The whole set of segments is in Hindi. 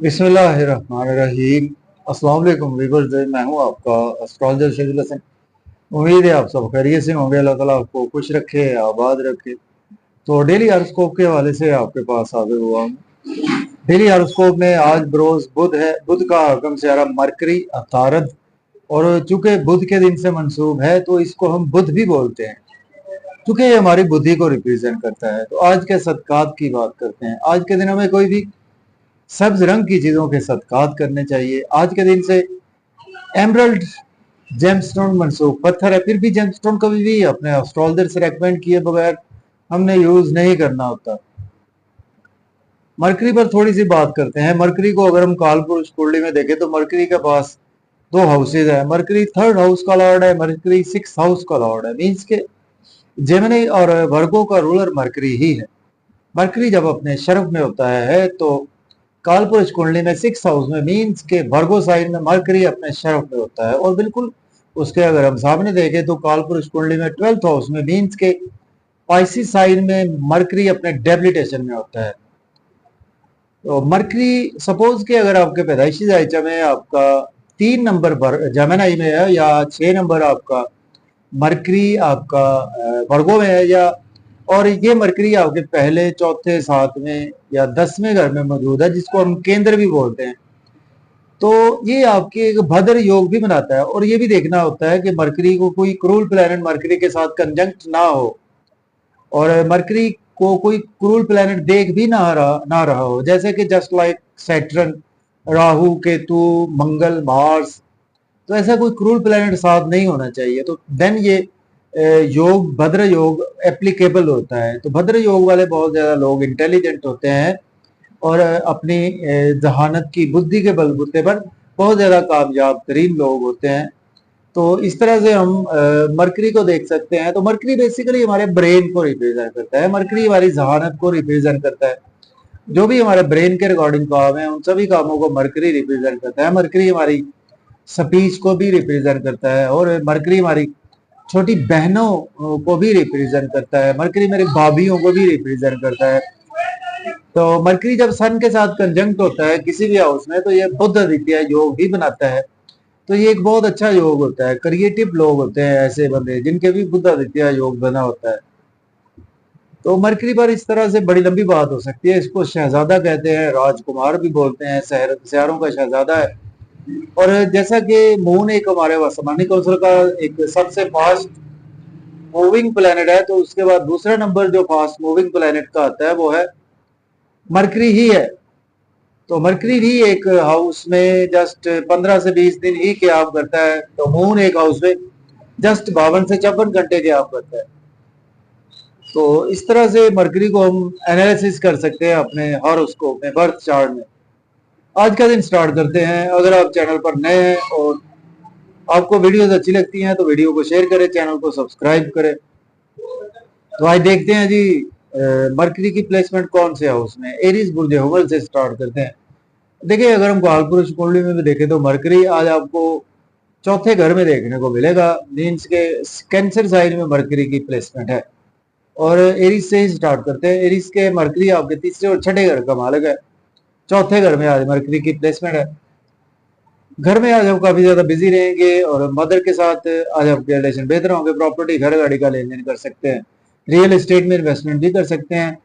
बिस्मिल्लाहिर्रहमानिर्रहीम। अस्सलाम वालेकुम व्यूअर्स, मैं हूं आपका एस्ट्रोलॉजर शहीदुल हसन। उम्मीद है आप सब खैरियत से होंगे। अल्लाह ताला आपको खुश रखे, आबाद रखे। तो डेली हॉरोस्कोप के हवाले से आपके पास हाजिर हुआ हूं। डेली हॉरोस्कोप में आज बरोज बुध है। बुध का हकम सियारा मरकरी अतारद, और चूंकि बुध के दिन से मंसूब है तो इसको हम बुध भी बोलते हैं, क्योंकि ये हमारी बुद्धि को रिप्रेजेंट करता है। तो आज के सदकात की बात करते हैं। आज के दिनों में कोई भी सब्ज रंग की चीजों के सदकात करने चाहिए। आज के दिन से एमरल्ड जेमस्टोन मनसूख पत्थर है, फिर भी जेमस्टोन कभी भी अपने एस्ट्रोलजर से रेकमेंड किए बगैर हमने यूज नहीं करना होता। मरकरी पर थोड़ी सी बात करते हैं। मरकरी को अगर हम काल पुरुष कुंडली में देखें तो मरकरी के पास दो हाउसेज है। मरकरी थर्ड हाउस का लॉर्ड है, मरकरी सिक्स हाउस का लॉर्ड है। मीन्स के जेमिनी और वर्गो का रूलर मरकरी ही है। मरकरी जब अपने शर्फ में होता है तो कालपुरुष कुंडली में सिक्स हाउस में, मीन्स के वर्गो साइन में मरकरी अपने शर्फ में होता है। और बिल्कुल उसके अगर हम सामने देखें तो कालपुरुष कुंडली में ट्वेल्थ हाउस में, मीन्स के पाइसिस साइन में मरकरी अपने डेबिलिटेशन में होता है। तो मरकरी सपोज के अगर आपके पैदाइशी जायचा में आपका 3 नंबर पर जमेनाई में है, या 6 नंबर आपका मरकरी आपका वर्गो में है, या और ये मरकरी आपके पहले चौथे सातवें या 10वें घर में मौजूद है, जिसको हम केंद्र भी बोलते हैं, तो ये आपके एक भद्र योग भी बनाता है। और ये भी देखना होता है कि मरकरी को कोई क्रूल प्लैनेट मरकरी के साथ कंजंक्ट ना हो, और मरकरी को कोई क्रूल प्लैनेट देख भी ना रहा हो, जैसे कि just like Saturn, Rahu, Ketu, Mangal, Mars. तो ऐसा कोई क्रूल प्लैनेट साथ नहीं होना चाहिए। तो देन ये योग भद्र योग एप्लीकेबल होता है। तो भद्र योग वाले बहुत ज्यादा लोग इंटेलिजेंट होते हैं और अपनी जहानत की बुद्धि के बलबूते पर बहुत ज्यादा कामयाब तरीन लोग होते हैं। तो इस तरह से हम मरकरी को देख सकते हैं। तो मरकरी बेसिकली हमारे ब्रेन को रिप्रेजेंट करता है, मरकरी हमारी जहानत को रिप्रेजेंट करता है। जो भी हमारे ब्रेन के रिकॉर्डिंग काम है उन सभी कामों को मरकरी रिप्रेजेंट करता है। मरकरी हमारी स्पीच को भी रिप्रेजेंट करता है, और मरकरी हमारी छोटी बहनों को भी रिप्रेजेंट करता है। मरकरी मेरी भाभीियों को भी रिप्रेजेंट करता है। तो मरकरी जब सन के साथ कंजंक्ट होता है किसी भी हाउस में, तो ये बुध आदित्य योग भी बनाता है। तो ये एक बहुत अच्छा योग होता है। क्रिएटिव लोग होते हैं ऐसे बंदे जिनके भी बुध आदित्य योग बना होता है। तो मरकरी पर इस तरह से बड़ी लंबी बात हो सकती है। इसको शहजादा कहते हैं, राजकुमार भी बोलते हैं, शहरों का शहजादा है। और जैसा कि मून एक हमारे आसमानी कौशल का एक सबसे फास्ट मूविंग प्लेनेट है, तो उसके बाद दूसरा नंबर जो फास्ट मूविंग प्लेनेट का आता है वो है मरकरी ही है। तो मरकरी भी एक हाउस में जस्ट 15 से 20 दिन ही क्याम करता है। तो मून एक हाउस में जस्ट 52 से 54 घंटे क्याम करता है। तो इस तरह से मरकरी को हम एनालिसिस कर सकते हैं अपने हॉरोस्कोप में, बर्थ चार्ट में। आज का दिन स्टार्ट करते हैं। अगर आप चैनल पर नए हैं और आपको वीडियोस अच्छी लगती हैं तो वीडियो को शेयर करें, चैनल को सब्सक्राइब करें। तो आज देखते हैं जी मरकरी की प्लेसमेंट कौन से हाउस में। एरीज बुर्ज हुबल से स्टार्ट करते हैं। देखिए, अगर हम कालपुरुष कुंडली में भी देखें तो मरकरी आज आपको चौथे घर में देखने को मिलेगा। मीन्स के कैंसर साइन में मरकरी की प्लेसमेंट है। और एरीज से ही स्टार्ट करते हैं। एरीज के मरकरी आपके तीसरे और छठे घर का मालिक है। चौथे घर में आज मरकरी की प्लेसमेंट है। घर में आज आप काफी ज्यादा बिजी रहेंगे और मदर के साथ आज आपके रिलेशन बेहतर होंगे। प्रॉपर्टी, घर, गाड़ी का लेन देन कर सकते हैं। रियल एस्टेट में इन्वेस्टमेंट भी कर सकते हैं।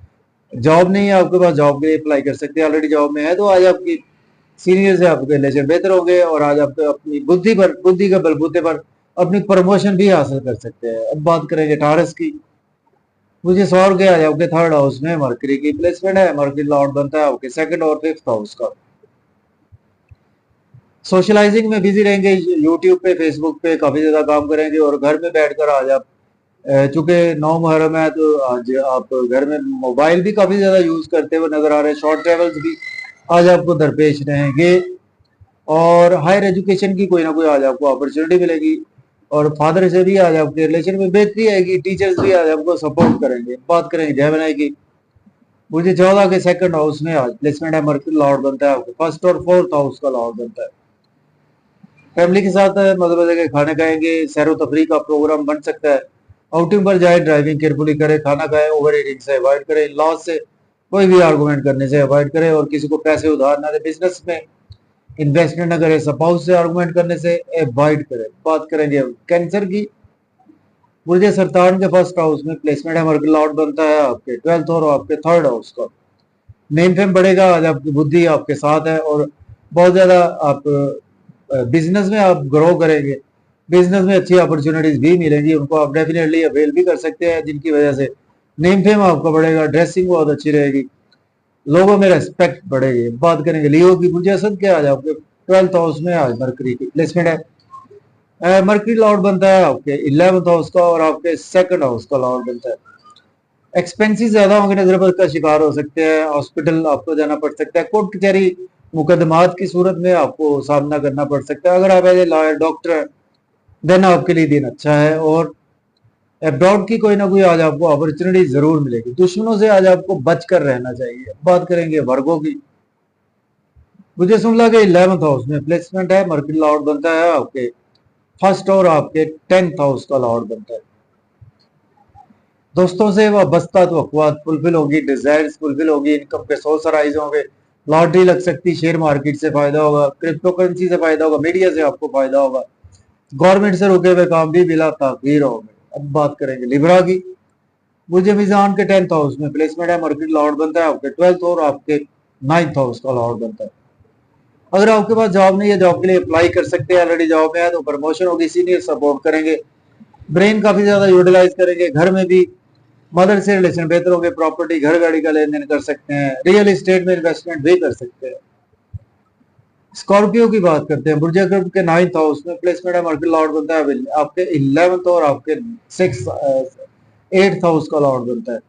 जॉब नहीं है आपके पास, जॉब के लिए अप्लाई कर सकते हैं। ऑलरेडी जॉब में है तो आज आपकी सीनियर से आपके रिलेशन बेहतर होंगे, और आज आप अपनी बुद्धि के बलबूते पर अपनी प्रमोशन भी हासिल कर सकते हैं। अब बात करेंगे टारस की। मुझे सौर के आज आपके थर्ड हाउस में मरकरी की प्लेसमेंट है। मरकरी लॉर्ड बनता है आपके सेकंड और फिफ्थ हाउस का। सोशलाइजिंग में बिजी रहेंगे, यूट्यूब पे, फेसबुक पे काफी ज्यादा काम करेंगे। और घर में बैठकर आज आप चूंकि 9 मुहर्रम है तो आज आप घर में मोबाइल भी काफी ज्यादा यूज करते हुए नजर आ रहे हैं। शॉर्ट ट्रेवल्स भी आज आपको दरपेश रहेंगे, और हायर एजुकेशन की कोई ना कोई आज आपको अपॉर्चुनिटी मिलेगी। और फादर से भी आज आपके रिलेशन में बेहतरी आएगी। टीचर्स भी आज आपको सपोर्ट करेंगे। बात करेंगे जेमिनी की। मुझे 14 के सेकंड हाउस में आज प्लेसमेंट है। मरकरी लॉर्ड बनता है आपके फर्स्ट और फोर्थ हाउस का लॉर्ड बनता है। फैमिली के साथ मजे मजे के खाने खाएंगे। सैर तफरी का प्रोग्राम बन सकता है। आउटिंग पर जाए, ड्राइविंग केयरफुली करें, खाना खाएं, ओवर ईटिंग से अवॉइड करें। लॉस से कोई भी आर्गुमेंट करने से अवॉइड करें और किसी को पैसे उधार ना दे। बिजनेस में इन्वेस्टमेंट न करें, स्पाउस से आर्गुमेंट करने से अवॉइड करें। बात करेंगे कैंसर की। बुर्ज सरतान के फर्स्ट हाउस में प्लेसमेंट है, मर्करी लॉर्ड बनता है आपके 12th और आपके 3rd हाउस का। नेम फेम बढ़ेगा, आज आपकी बुद्धि आपके साथ है और बहुत ज्यादा आप बिजनेस में आप ग्रो करेंगे। बिजनेस में अच्छी अपॉर्चुनिटीज भी मिलेंगी, उनको आप डेफिनेटली अवेल भी कर सकते हैं, जिनकी वजह से नेम फेम आपका बढ़ेगा, ड्रेसिंग बहुत अच्छी रहेगी, लोगों में रेस्पेक्ट बढ़ेगी। बात करेंगे लियो की। मुझे असद क्या आज आपके 12th हाउस में आज मरकरी की प्लेसमेंट है। मरकरी लॉर्ड बनता है आपके 11th हाउस का और आपके 2nd हाउस का लॉर्ड बनता है। एक्सपेंसिस ज्यादा होंगे, नजरबद का शिकार हो सकते हैं, हॉस्पिटल आपको जाना पड़ सकता है, कोर्ट कचहरी मुकदमात की सूरत में आपको सामना करना पड़ सकता है। अगर आप as a lawyer doctor then आपके लिए दिन अच्छा है और अब्रॉड की कोई ना कोई आज आपको अपॉर्चुनिटी जरूर मिलेगी। दुश्मनों से आज आपको बचकर रहना चाहिए। बात करेंगे वर्गों की। मुझे सुनला के 11th हाउस में प्लेसमेंट है, मरकरी लॉर्ड बनता है आपके 1st और आपके 10th हाउस का लॉर्ड बनता है। दोस्तों से वाबस्ता तवक्कुआत फुलफिल होगी, डिजायर्स फुलफिल होगी, इनकम के सोर्स अराइज होंगे, लॉटरी लग सकती, शेयर मार्केट से फायदा होगा, क्रिप्टो करेंसी से फायदा होगा, मीडिया से आपको फायदा होगा, गवर्नमेंट से रुके हुए काम भी बिला ताखीर होंगे। अब बात करेंगे लिब्रा की। मुझे मिजान के 10th हाउस में प्लेसमेंट है, मरकरी लॉर्ड बनता है आपके 12th और आपके 9th हाउस का लॉर्ड बनता है। अगर आपके पास जॉब नहीं है, जॉब के लिए अप्लाई कर सकते हैं, ऑलरेडी जॉब में है तो प्रमोशन होगी, सीनियर सपोर्ट करेंगे, ब्रेन काफी ज्यादा यूटिलाइज करेंगे, घर में भी मदर से रिलेशन बेहतर होंगे, प्रॉपर्टी घर गाड़ी का लेन देन कर सकते हैं, रियल एस्टेट में इन्वेस्टमेंट भी कर सकते हैं। स्कॉर्पियो की बात करते हैं। बुर्ज ग्रुप के 9th हाउस में प्लेसमेंट है, मरकरी लॉर्ड बनता है आपके 11th और आपके 8th हाउस का लॉर्ड बनता है।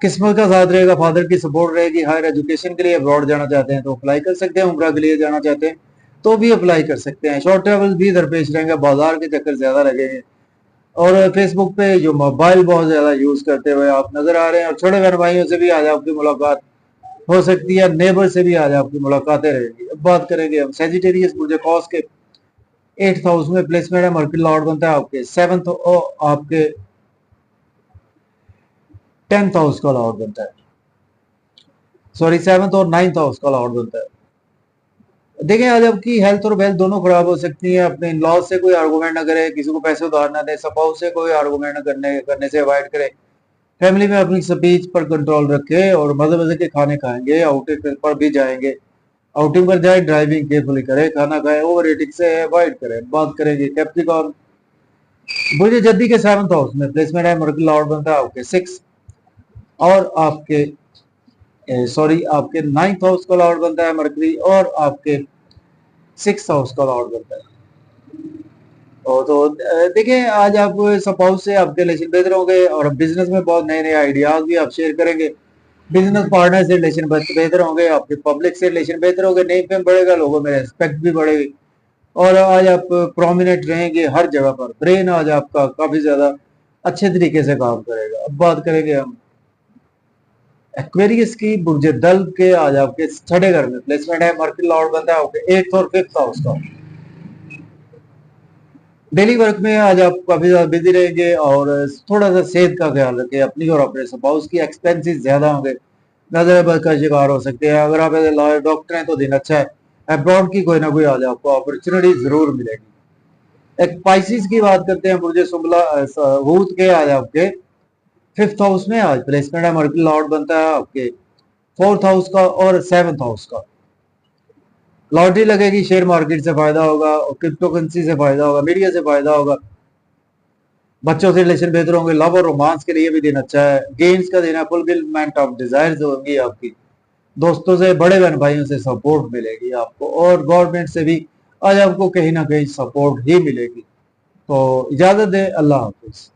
किस्मत का साथ रहेगा, फादर की सपोर्ट रहेगी, हायर एजुकेशन के लिए अब्रॉड जाना चाहते हैं तो अप्लाई कर सकते हैं, उम्रा के लिए जाना चाहते हैं तो भी अप्लाई कर सकते हैं। शॉर्ट ट्रेवल भी दरपेश रहेंगे, बाजार के चक्कर ज्यादा लगेंगे और फेसबुक पे जो मोबाइल बहुत ज्यादा यूज करते हुए आप नजर आ रहे हैं और छोटे बहन भाइयों से भी आज आपकी मुलाकात हो सकती है, नेबर से भी आज आपकी मुलाकातें रहेंगी। अब बात करेंगे हम सेजिटेरियस बुर्ज कॉस के 8th हाउस में प्लेसमेंट है, मरकरी लॉर्ड बनता है आपके 7th और आपके 10th हाउस का लॉर्ड बनता है, सॉरी 7th और 9th हाउस का लॉर्ड बनता है। देखें आज आपकी हेल्थ और वेल्थ दोनों खराब हो सकती है। अपने इन-लॉज से कोई आर्गुमेंट ना करे, किसी को पैसे उधार ना दे, स्पाउस से कोई आर्गुमेंट ना करने से अवॉइड करे, फैमिली में अपनी स्पीच पर कंट्रोल रखे और मजे मजे के खाने खाएंगे, आउटिंग पर भी जाएंगे, आउटिंग पर जाए ड्राइविंग केयरफुली करे, खाना खाए, ओवर ईटिंग से अवॉइड करें। बात करेंगे कैप्रिकॉर्न। बुर्ज जद्दी के 7th हाउस में प्लेसमेंट है, मरकरी लॉर्ड बनता है आपके 6 और आपके सॉरी आपके 9th हाउस का लॉर्ड बनता है मरकरी और आपके 6th हाउस का लॉर्ड बनता है। तो देखिए आज आप स्पाउस से आपके रिलेशन बेहतर होंगे और बिजनेस में बहुत नए नए आइडियाज भी आप शेयर करेंगे, बिजनेस पार्टनर से रिलेशन बेहतर होंगे, आपके पब्लिक से रिलेशन बेहतर होंगे, नेम फेम बढ़ेगा, लोगों में रेस्पेक्ट भी बढ़ेगी और आज आप प्रोमिनेंट रहेंगे हर जगह पर। ब्रेन आज आपका काफी ज्यादा अच्छे तरीके से काम करेगा। अब बात करेंगे हम एक्वेरियस की। बुर्ज दल के आज आपके 6ठे घर में प्लेसमेंट है, मरकरी लॉर्ड बनता है आपके 8th और 5th हाउस का। डेली वर्क में आज आप काफी ज्यादा बिजी रहेंगे और थोड़ा सा सेहत का ख्याल रखें अपनी और अपने स्पाउस की। एक्सपेंसेस ज्यादा होंगे, नजरबद का शिकार हो सकते हैं। अगर आप एज लॉयर डॉक्टर हैं तो दिन अच्छा है, अब्रॉड की कोई ना कोई आज आपको अपॉर्चुनिटी जरूर मिलेगी। एक पाइसिस की बात करते हैं। बुर्ज सुंबला हूत के आज आपके 5th हाउस में आज प्लेसमेंट है, मरकरी लॉर्ड बनता है आपके 4th हाउस का और 7th हाउस का। लॉटरी लगेगी, शेयर मार्केट से फायदा होगा और क्रिप्टो करेंसी से फायदा होगा, मीडिया से फायदा होगा, बच्चों से रिलेशन बेहतर होंगे, लव और रोमांस के लिए भी दिन अच्छा है, गेम्स का दिन है, फुलफिलमेंट ऑफ डिजायर्स होंगी आपकी, दोस्तों से बड़े बहन भाइयों से सपोर्ट मिलेगी आपको और गवर्नमेंट से भी आज आपको कहीं ना कहीं सपोर्ट ही मिलेगी। तो इजाजत दे, अल्लाह हाफिज।